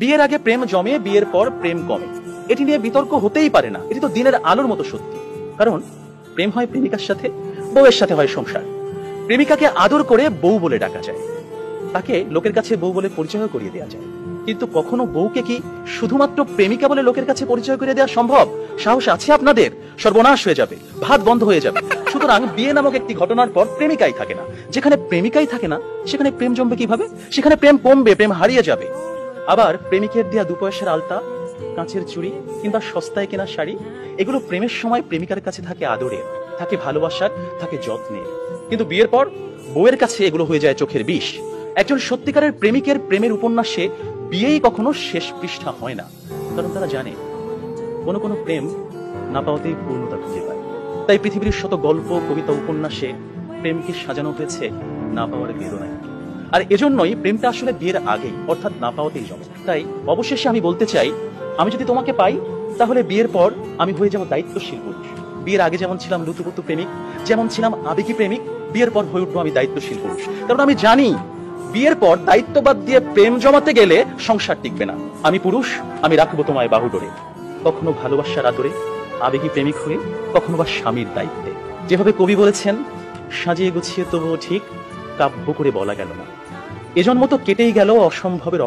বিয়ের আগে প্রেম জমে, বিয়ের পর প্রেম কমে, এটি নিয়ে বিতর্ক হতেই পারে না। এটি তো দিনের আলোর মতো সত্যি। কারণ প্রেম হয় প্রেমিকার সাথে, বউয়ের সাথে হয় সংসার। প্রেমিকাকে আদর করে বউ বলে ডাকা যায়, তাকে লোকের কাছে বউ বলে পরিচয় করিয়ে দেওয়া যায়। কিন্তু কখনো বউকে কি শুধুমাত্র প্রেমিকা বলে লোকের কাছে পরিচয় করে দেওয়া সম্ভব? সাহস আছে আপনাদের? সর্বনাশ হয়ে যাবে, ভাত বন্ধ হয়ে যাবে। সুতরাং বিয়ে নামক একটি ঘটনার পর প্রেমিকাই থাকে না। যেখানে প্রেমিকাই থাকে না, সেখানে প্রেম জমবে কিভাবে? সেখানে প্রেম কমবে, প্রেম হারিয়ে যাবে। আবার প্রেমিকের দেয়া 2 পয়সার আলতা, কাঁচের চুড়ি কিংবা সস্তায় কেনা শাড়ি, এগুলো প্রেমের সময় প্রেমিকার কাছে থাকে আদরের, থাকে ভালোবাসার, থাকে যত্নের। কিন্তু বিয়ের পর বউয়ের কাছে এগুলো হয়ে যায় চোখের বিষ। একজন সত্যিকারের প্রেমিকের প্রেমের উপন্যাসে বিয়েই কখনো শেষ পৃষ্ঠা হয় না। কারণ তারা জানে কোনো কোনো প্রেম না পাওয়াতেই পূর্ণতা খুঁজে পায়। তাই পৃথিবীর শত গল্প, কবিতা, উপন্যাসে প্রেমকে সাজানো হয়েছে না পাওয়ার বেদনায়। আর এজন্যই প্রেমটা আসলে বিয়ের আগেই, অর্থাৎ না পাওয়াতেই জমে। তাই অবশেষে আমি বলতে চাই, আমি যদি তোমাকে পাই তাহলে বিয়ের পর আমি হয়ে যাব দায়িত্বশীল পুরুষ। বিয়ের আগে যেমন ছিলাম লুতুপুতু প্রেমিক, যেমন ছিলাম আবেগী প্রেমিক, বিয়ের পর হয়ে উঠবো আমি দায়িত্বশীল পুরুষ। কারণ আমি জানি বিয়ের পর দায়িত্ববাদ দিয়ে প্রেম জমাতে গেলে সংসার টিকবে না। আমি পুরুষ, আমি রাখবো তোমায় বাহুডোরে, কখনো ভালোবাসার আদরে, আবেগী প্রেমিক হয়ে, কখনো বা স্বামীর দায়িত্বে। যেভাবে কবি বলেছেন, সাজিয়ে গুছিয়ে তবুও ঠিক কাব্য করে বলা গেল না, এজন্ম তো কেটেই গেল অসম্ভবের